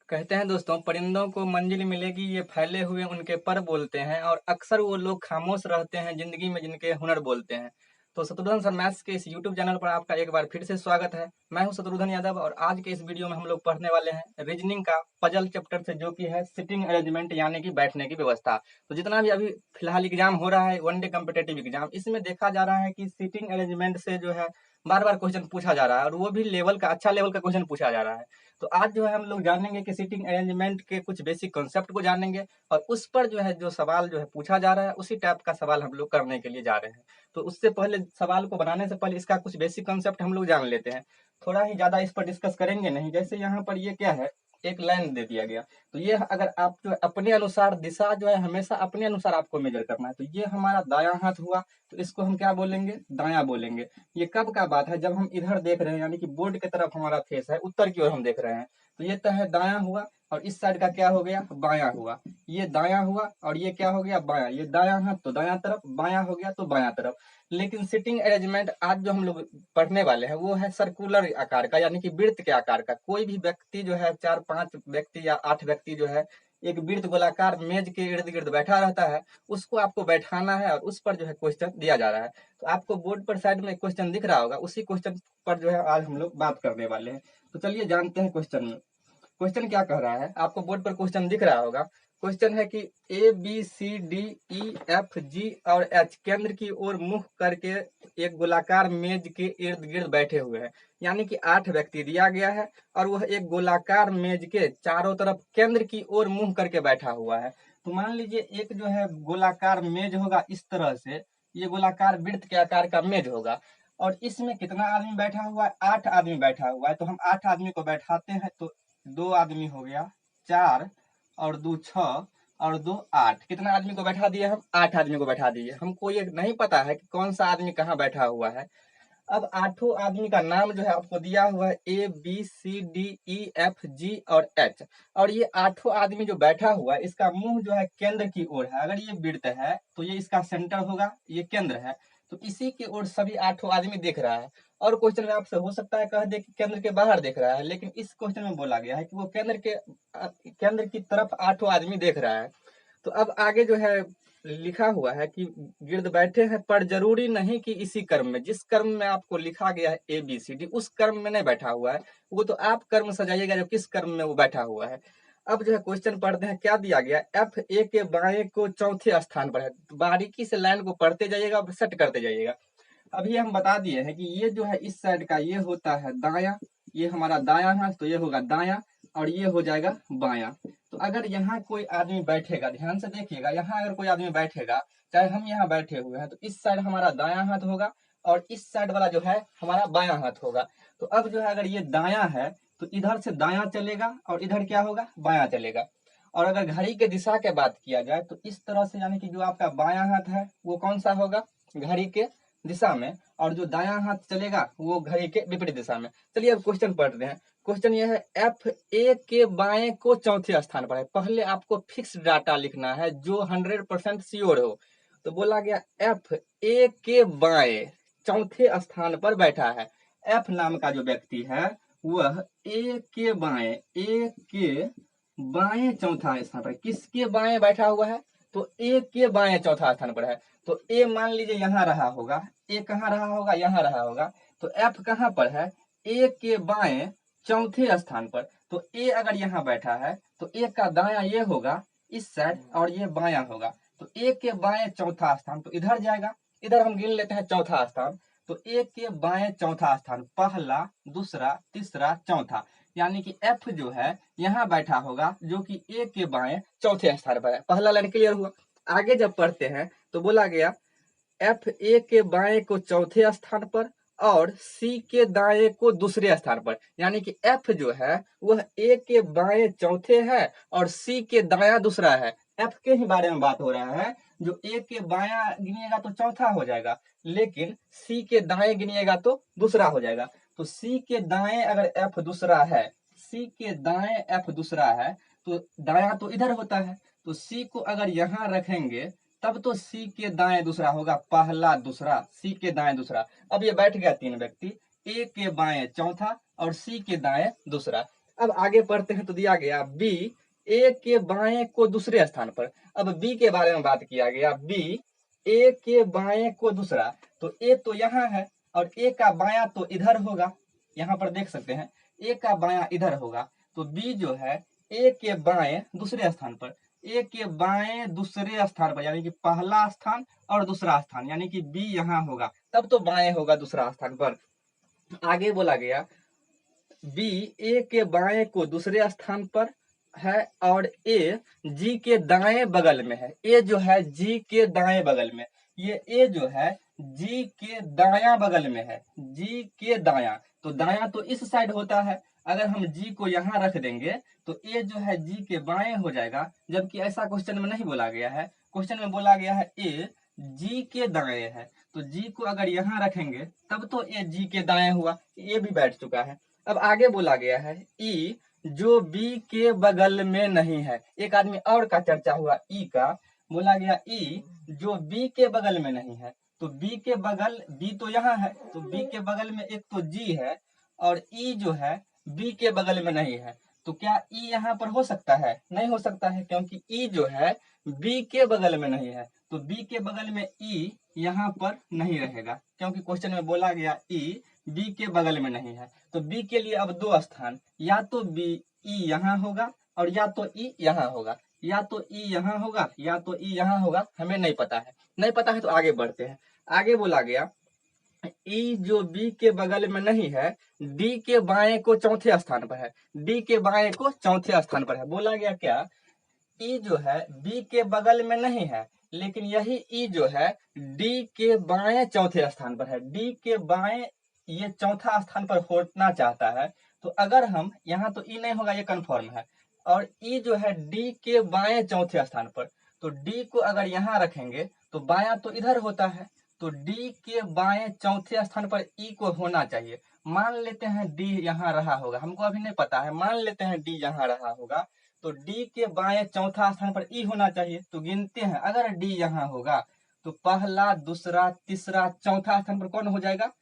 कहते हैं दोस्तों, परिंदों को मंजिल मिलेगी ये फैले हुए उनके पर बोलते हैं और अक्सर वो लोग खामोश रहते हैं जिंदगी में जिनके हुनर बोलते हैं। तो शत्रुघ्न सर मैथ्स के इस यूट्यूब चैनल पर आपका एक बार फिर से स्वागत है। मैं हूं शत्रुघ्न यादव और आज के इस वीडियो में हम लोग पढ़ने वाले हैं रीजनिंग का पजल चैप्टर से, जो कि है सिटिंग अरेंजमेंट यानी कि बैठने की व्यवस्था। तो जितना भी अभी फिलहाल एग्जाम हो रहा है, वनडे कॉम्पिटेटिव एग्जाम, इसमें देखा जा रहा है कि सिटिंग अरेंजमेंट से जो है बार बार क्वेश्चन पूछा जा रहा है और वो भी लेवल का, अच्छा लेवल का क्वेश्चन पूछा जा रहा है। तो आज जो है हम लोग जानेंगे कि सीटिंग अरेंजमेंट के कुछ बेसिक कॉन्सेप्ट को जानेंगे और उस पर जो है जो सवाल जो है पूछा जा रहा है उसी टाइप का सवाल हम लोग करने के लिए जा रहे हैं। तो उससे पहले, सवाल को बनाने से पहले इसका कुछ बेसिक कॉन्सेप्ट हम लोग जान लेते हैं। थोड़ा ही ज्यादा इस पर डिस्कस करेंगे नहीं। जैसे यहाँ पर ये क्या है, एक लाइन दे दिया गया, तो ये अगर आप जो है अपने अनुसार, दिशा जो है हमेशा अपने अनुसार आपको मेजर करना है। तो ये हमारा दायां हाथ हुआ, तो इसको हम क्या बोलेंगे, दायां बोलेंगे। ये कब का बात है, जब हम इधर देख रहे हैं, यानी कि बोर्ड की तरफ हमारा फेस है, उत्तर की ओर हम देख रहे हैं। तो ये तो है दायां हुआ, और इस साइड का क्या हो गया, बायां हुआ। ये दायां हुआ और ये क्या हो गया, बायां। ये दायां हाथ तो दायां तरफ, बायां हो गया तो बायां तरफ। लेकिन सिटिंग अरेंजमेंट आज जो हम लोग पढ़ने वाले हैं वो है सर्कुलर आकार का, यानी कि वृत्त के आकार का। कोई भी व्यक्ति जो है, 4-5 व्यक्ति या 8 व्यक्ति जो है, एक वृत्त गोलाकार मेज के इर्द गिर्द बैठा रहता है। उसको आपको बैठाना है और उस पर जो है क्वेश्चन दिया जा रहा है। तो आपको बोर्ड पर साइड में क्वेश्चन दिख रहा होगा, उसी क्वेश्चन पर जो है आज हम लोग बात करने वाले हैं। तो चलिए जानते हैं क्वेश्चन में। क्वेश्चन क्या कह रहा है, आपको बोर्ड पर क्वेश्चन दिख रहा होगा। क्वेश्चन है कि A B C D E F G और एच केंद्र की ओर मुख करके एक गोलाकार मेज के इर्द गिर्द बैठे हुए हैं। यानी कि 8 व्यक्ति दिया गया है और वह एक गोलाकार मेज के चारों तरफ केंद्र की ओर मुंह करके बैठा हुआ है। तो मान लीजिए एक जो है गोलाकार मेज होगा इस तरह से, ये गोलाकार वृत्त के आकार का मेज होगा और इसमें कितना आदमी बैठा हुआ है, 8 आदमी बैठा हुआ है। तो हम 8 आदमी को बैठाते हैं, तो 2 आदमी हो गया, 4 और 2 6 और 2 8। कितना आदमी को बैठा दिए हम, 8 आदमी को बैठा दिए। हमको ये नहीं पता है कि कौन सा आदमी कहाँ बैठा हुआ है। अब 8 आदमी का नाम जो है आपको दिया हुआ है, A B C D E F G और एच। और ये 8 आदमी जो बैठा हुआ है, इसका मुंह जो है केंद्र की ओर है। अगर ये वृत्त है तो ये इसका सेंटर होगा, ये केंद्र है, तो इसी की ओर सभी 8 आदमी देख रहा है। और क्वेश्चन में आपसे हो सकता है कह दे कि केंद्र के बाहर देख रहा है, लेकिन इस क्वेश्चन में बोला गया है कि वो केंद्र की तरफ 8 आदमी देख रहा है। तो अब आगे जो है लिखा हुआ है कि गिर्द बैठे हैं, पर जरूरी नहीं कि इसी कर्म में, जिस कर्म में आपको लिखा गया है ए बी सी डी, उस कर्म में नहीं बैठा हुआ है। वो तो आप कर्म सजाइएगा जो किस कर्म में वो बैठा हुआ है। अब जो है क्वेश्चन पढ़ते हैं, क्या दिया गया, एफ ए के बाएं को चौथे स्थान पर है। तो बारीकी से लाइन को पढ़ते जाइएगा, सेट करते जाइएगा। अभी हम बता दिए हैं कि ये जो है इस साइड का ये होता है दाया, ये हमारा दाया हाथ, तो ये होगा दाया और ये हो जाएगा बाया। तो अगर यहाँ कोई आदमी बैठेगा, ध्यान से देखिएगा, यहाँ अगर कोई आदमी बैठेगा, चाहे हम यहाँ बैठे हुए हैं, तो इस साइड हमारा दाया हाथ होगा और इस साइड वाला जो है हमारा बाया हाथ होगा। तो अब जो है अगर ये दाया है तो इधर से दाया चलेगा और इधर क्या होगा, बाया चलेगा। और अगर घड़ी के दिशा के बात किया जाए तो इस तरह से, यानी कि जो आपका बाया हाथ है वो कौन सा होगा, घड़ी के दिशा में, और जो दायां हाथ चलेगा वो घड़ी के विपरीत दिशा में। चलिए अब क्वेश्चन पढ़ते हैं। क्वेश्चन यह है, एफ ए के बाएं को चौथे स्थान पर है। पहले आपको फिक्स डाटा लिखना है जो 100% श्योर हो। तो बोला गया एफ ए के बाएं चौथे स्थान पर बैठा है। एफ नाम का जो व्यक्ति है वह ए के बाएं, ए के बाएं चौथा स्थान पर, किसके बाएं बैठा हुआ है, तो ए के बाएं चौथा स्थान पर है। तो ए मान लीजिए यहाँ रहा होगा, ए कहाँ रहा होगा, यहाँ रहा होगा। तो एफ कहाँ पर है, ए के बाएं चौथे स्थान पर। तो ए अगर यहाँ बैठा है तो ए का दाया ये होगा इस साइड और ये बाया होगा। तो ए के बाएं चौथा स्थान, तो इधर जाएगा, इधर हम गिन लेते हैं चौथा स्थान। तो ए के बाएं चौथा स्थान, पहला, दूसरा, तीसरा, चौथा, यानी कि एफ जो है यहाँ बैठा होगा जो कि ए के बाएं चौथे स्थान पर है। पहला लाइन क्लियर हुआ। आगे जब पढ़ते हैं तो बोला गया एफ ए के बाएं को चौथे स्थान पर और सी के दाएं को दूसरे स्थान पर, यानी कि एफ जो है वह ए के बाएं चौथे है और सी के दाया दूसरा है। एफ के ही बारे में बात हो रहा है। जो ए के बाया गिनिएगा तो चौथा हो जाएगा, लेकिन सी के दाएं गिनिएगा तो दूसरा हो जाएगा। तो सी के दाएं अगर एफ दूसरा है, सी के दाएं एफ दूसरा है, तो दाया तो इधर होता है। तो सी को अगर यहाँ रखेंगे तब तो सी के दाएं दूसरा होगा, पहला, दूसरा, सी के दाएं दूसरा। अब ये बैठ गया 3 व्यक्ति, ए के बाएं चौथा और सी के दाएं दूसरा। अब आगे पढ़ते हैं तो दिया गया बी ए के बाएं को दूसरे स्थान पर। अब बी के बारे में बात किया गया, बी ए के बाएं को दूसरा, तो ए तो यहाँ है और ए का बायां तो इधर होगा, यहाँ पर देख सकते हैं ए का बायां इधर होगा, तो बी जो है ए के बाएं दूसरे स्थान पर, ए के बाएं दूसरे स्थान पर यानी कि पहला स्थान और दूसरा स्थान, यानी कि बी यहाँ होगा, तब तो बाएं होगा दूसरा स्थान पर। आगे बोला गया बी ए के बाएं को दूसरे स्थान पर है और ए जी के दाएं बगल में है। ए जो है जी के दाएं बगल में, ये ए जो है जी के दाया बगल में है, जी के दाया, तो दाया तो इस साइड होता है, अगर हम जी को यहाँ रख देंगे तो ए जो है जी के बाएं हो जाएगा, जबकि ऐसा क्वेश्चन में नहीं बोला गया है। क्वेश्चन में बोला गया है ए जी के दाएं है, तो जी को अगर यहाँ रखेंगे तब तो ए जी के दाएं हुआ, ये भी बैठ चुका है। अब आगे बोला गया है ई जो बी के बगल में नहीं है। एक आदमी और का चर्चा हुआ ई का, बोला गया ई जो बी के बगल में नहीं है, तो बी के बगल, बी तो यहाँ है, तो बी के बगल में एक तो जी है और ई जो है बी के बगल में नहीं है, तो क्या ई यहाँ पर हो सकता है? नहीं हो सकता है, क्योंकि ई जो है बी के बगल में नहीं है, तो बी के बगल में ई यहाँ पर नहीं रहेगा, क्योंकि क्वेश्चन में बोला गया ई बी के बगल में नहीं है। तो बी के लिए अब दो स्थान, या तो बी ई यहाँ होगा और या तो ई यहाँ होगा, या तो ई यहाँ होगा या तो ई यहाँ होगा, हमें नहीं पता है। नहीं पता है तो आगे बढ़ते हैं। आगे बोला गया ई जो बी के बगल में नहीं है, डी के बाएं को चौथे स्थान पर है, डी के बाएं को चौथे स्थान पर है। बोला गया क्या ई जो है बी के बगल में नहीं है, लेकिन यही ई जो है डी के बाएं चौथे स्थान पर है, डी के बाएं ये चौथा स्थान पर होना चाहता है, तो अगर हम यहाँ तो ई नहीं होगा, ये कंफर्म है, और ई जो है डी के बाएं चौथे स्थान पर, तो डी को अगर यहाँ रखेंगे तो बायां तो इधर होता है, तो डी के बाएं चौथे स्थान पर ई को होना चाहिए। मान लेते हैं डी यहाँ रहा होगा, हमको अभी नहीं पता है, मान लेते हैं डी यहाँ रहा होगा, तो डी के बाएं चौथा स्थान पर ई होना चाहिए। तो गिनते हैं, अगर डी यहाँ होगा तो पहला, दूसरा, तीसरा, चौथा स्थान पर कौन हो जाएगा?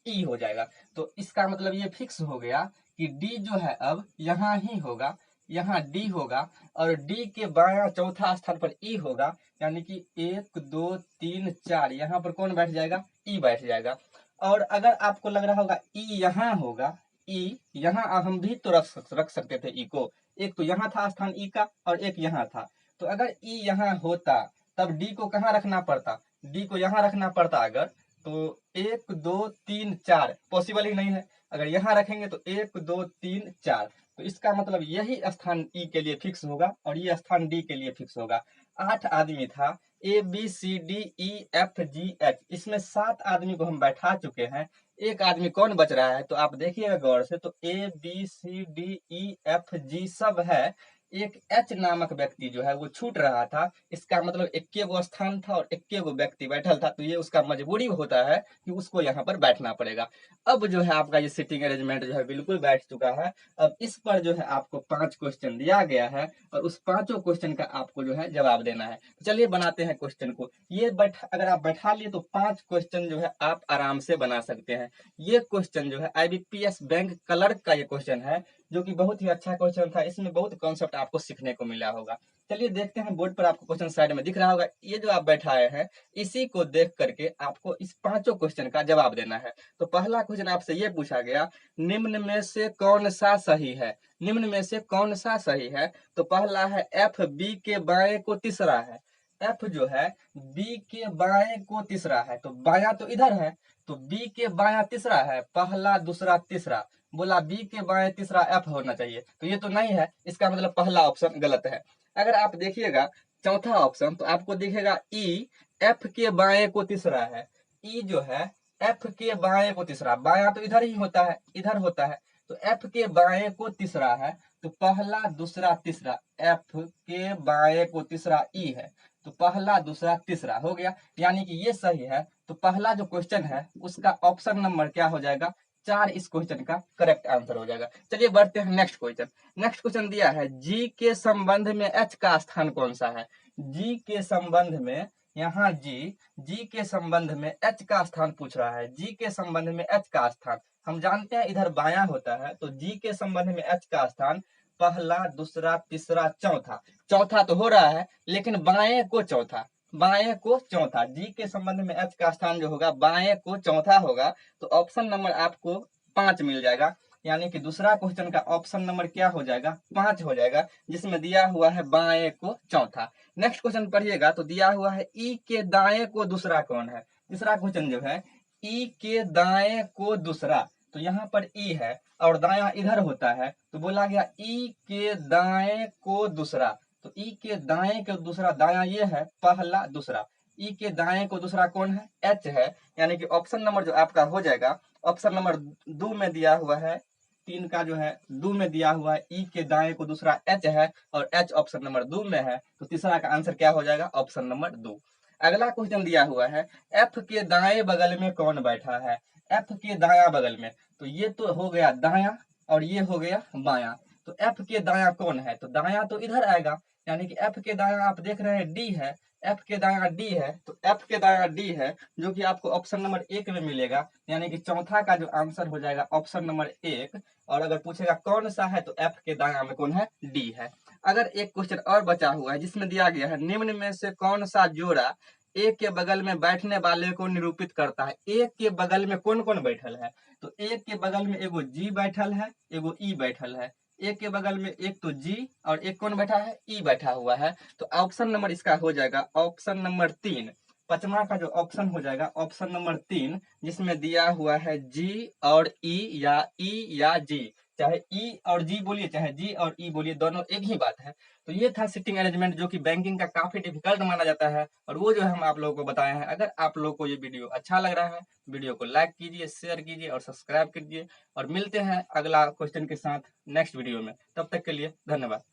ई हो जाएगा। तो इसका मतलब ये फिक्स हो गया कि डी जो है अब यहाँ ही होगा, यहाँ डी होगा और डी के बायां चौथा स्थान पर ई होगा, यानी कि 1 2 3 4 यहाँ पर कौन बैठ जाएगा? ई बैठ जाएगा। और अगर आपको लग रहा होगा ई यहाँ होगा, ई यहाँ हम भी तो रख सकते थे ई को, एक तो यहाँ था स्थान ई का और एक यहाँ था, तो अगर ई यहाँ होता तब डी को कहाँ रखना पड़ता? डी को यहाँ रखना पड़ता अगर, तो 1 2 3 4 पॉसिबल ही नहीं है, अगर यहाँ रखेंगे तो 1 2 3 4, तो इसका मतलब यही स्थान ई के लिए फिक्स होगा और ये स्थान डी के लिए फिक्स होगा। 8 आदमी था, A B C D E F G H, इसमें 7 आदमी को हम बैठा चुके हैं, एक आदमी कौन बच रहा है? तो आप देखिएगा गौर से, तो A B C D E F G सब है, एक एच नामक व्यक्ति जो है वो छूट रहा था, इसका मतलब इक्के गो स्थान था और इक्के गो व्यक्ति बैठल था, तो ये उसका मजबूरी होता है कि उसको यहाँ पर बैठना पड़ेगा। अब जो है आपका ये सिटिंग अरेंजमेंट जो है बिल्कुल बैठ चुका है। अब इस पर जो है आपको 5 क्वेश्चन दिया गया है और उस 5 क्वेश्चन का आपको जो है जवाब देना है। तो चलिए बनाते हैं क्वेश्चन को। ये अगर आप बैठा लिए तो 5 क्वेश्चन जो है आप आराम से बना सकते हैं। ये क्वेश्चन जो है IBPS बैंक क्लर्क का ये क्वेश्चन है, जो कि बहुत ही अच्छा क्वेश्चन था, इसमें बहुत कॉन्सेप्ट आपको सीखने को मिला होगा। चलिए देखते हैं, बोर्ड पर आपको क्वेश्चन साइड में दिख रहा होगा, ये जो आप बैठाए हैं इसी को देख करके आपको इस 5 क्वेश्चन का जवाब देना है। तो पहला क्वेश्चन आपसे ये पूछा गया, निम्न में से कौन सा सही है? निम्न में से कौन सा सही है? तो पहला है एफ बी के बाएं को तीसरा है, एफ जो है बी के बाएं को तीसरा है, तो बायां तो इधर है, तो बी के बायां तीसरा है, पहला, दूसरा, तीसरा, बोला बी के बाएं तीसरा एफ होना चाहिए, तो ये तो नहीं है, इसका मतलब पहला ऑप्शन गलत है। अगर आप देखिएगा चौथा ऑप्शन, तो आपको दिखेगा ई एफ के बाएं को तीसरा है, ई जो है एफ के बाएं को तीसरा, बायां तो इधर ही होता है, इधर होता है, तो एफ के बाएं को तीसरा है, तो पहला, दूसरा, तीसरा, एफ के बाएं को तीसरा ई है, तो पहला, दूसरा, तीसरा हो गया, यानी कि ये सही है। तो पहला जो क्वेश्चन है उसका ऑप्शन नंबर क्या हो जाएगा? 4 इस क्वेश्चन का करेक्ट आंसर हो जाएगा। चलिए बढ़ते हैं नेक्स्ट क्वेश्चन। नेक्स्ट क्वेश्चन दिया है जी के संबंध में एच का स्थान कौन सा है? जी के संबंध में, यहाँ जी के संबंध में एच का स्थान पूछ रहा है, जी के संबंध में एच का स्थान। हम जानते हैं इधर बायां होता है, तो जी के संबंध में एच का स्थान पहला, दूसरा, तीसरा, चौथा। चौथा तो हो रहा है, लेकिन बाएं को चौथा, बाएं को चौथा, जी के संबंध में एच का स्थान जो होगा बाएं को चौथा होगा। तो ऑप्शन नंबर आपको 5 मिल जाएगा, यानी कि दूसरा क्वेश्चन का ऑप्शन नंबर क्या हो जाएगा, 5 हो जाएगा, जिसमें दिया हुआ है बाएं को चौथा। नेक्स्ट क्वेश्चन पढ़िएगा, तो दिया हुआ है ई के दाएं को दूसरा कौन है। तीसरा क्वेश्चन जो है ई के दाएं को दूसरा, तो यहाँ पर ई है और दायां इधर होता है, तो बोला गया ई के दाएं को दूसरा। तो ई के दाएं को दूसरा, दायां ये है पहला, दूसरा, ई के दाएं को दूसरा कौन है, एच है। यानी कि ऑप्शन नंबर जो आपका हो जाएगा, ऑप्शन नंबर 2 में दिया हुआ है, 3 का जो है 2 में दिया हुआ है ई के दाएं को दूसरा एच है, और एच ऑप्शन नंबर 2 में है, तो तीसरा का आंसर क्या हो जाएगा, ऑप्शन नंबर 2। अगला क्वेश्चन दिया हुआ है एफ के दाएं बगल में कौन बैठा है। एफ के दाया बगल में, तो ये तो हो गया दाया और ये हो गया बाया। तो एफ के दाया कौन है, तो दाया तो इधर आएगा, यानी कि एफ के दाया आप देख रहे हैं डी है, एफ के दाया डी है, तो एफ के दाया डी है, जो कि आपको ऑप्शन नंबर 1 में मिलेगा। यानी कि चौथा का जो आंसर हो जाएगा ऑप्शन नंबर 1। और अगर पूछेगा कौन सा है, तो एफ के दाया में कौन है, डी है। अगर एक क्वेश्चन और बचा हुआ है जिसमें दिया गया है निम्न में से कौन सा जोड़ा एक के बगल में बैठने वाले को निरूपित करता है। एक के बगल में कौन कौन बैठल है, तो एक के बगल में एगो जी बैठल है, एगो ई बैठल है। एक के बगल में एक तो जी और एक कौन बैठा है, ई बैठा हुआ है। तो ऑप्शन नंबर इसका हो जाएगा ऑप्शन नंबर 3। पांचवा का जो ऑप्शन हो जाएगा ऑप्शन नंबर 3, जिसमें दिया हुआ है जी और ई या जी, चाहे ई और जी बोलिए चाहे जी और ई बोलिए, दोनों एक ही बात है। तो ये था सिटिंग अरेंजमेंट, जो कि बैंकिंग का काफी डिफिकल्ट माना जाता है, और वो जो है हम आप लोगों को बताए हैं। अगर आप लोगों को ये वीडियो अच्छा लग रहा है, वीडियो को लाइक कीजिए, शेयर कीजिए और सब्सक्राइब कीजिए। और मिलते हैं अगला क्वेश्चन के साथ नेक्स्ट वीडियो में, तब तक के लिए धन्यवाद।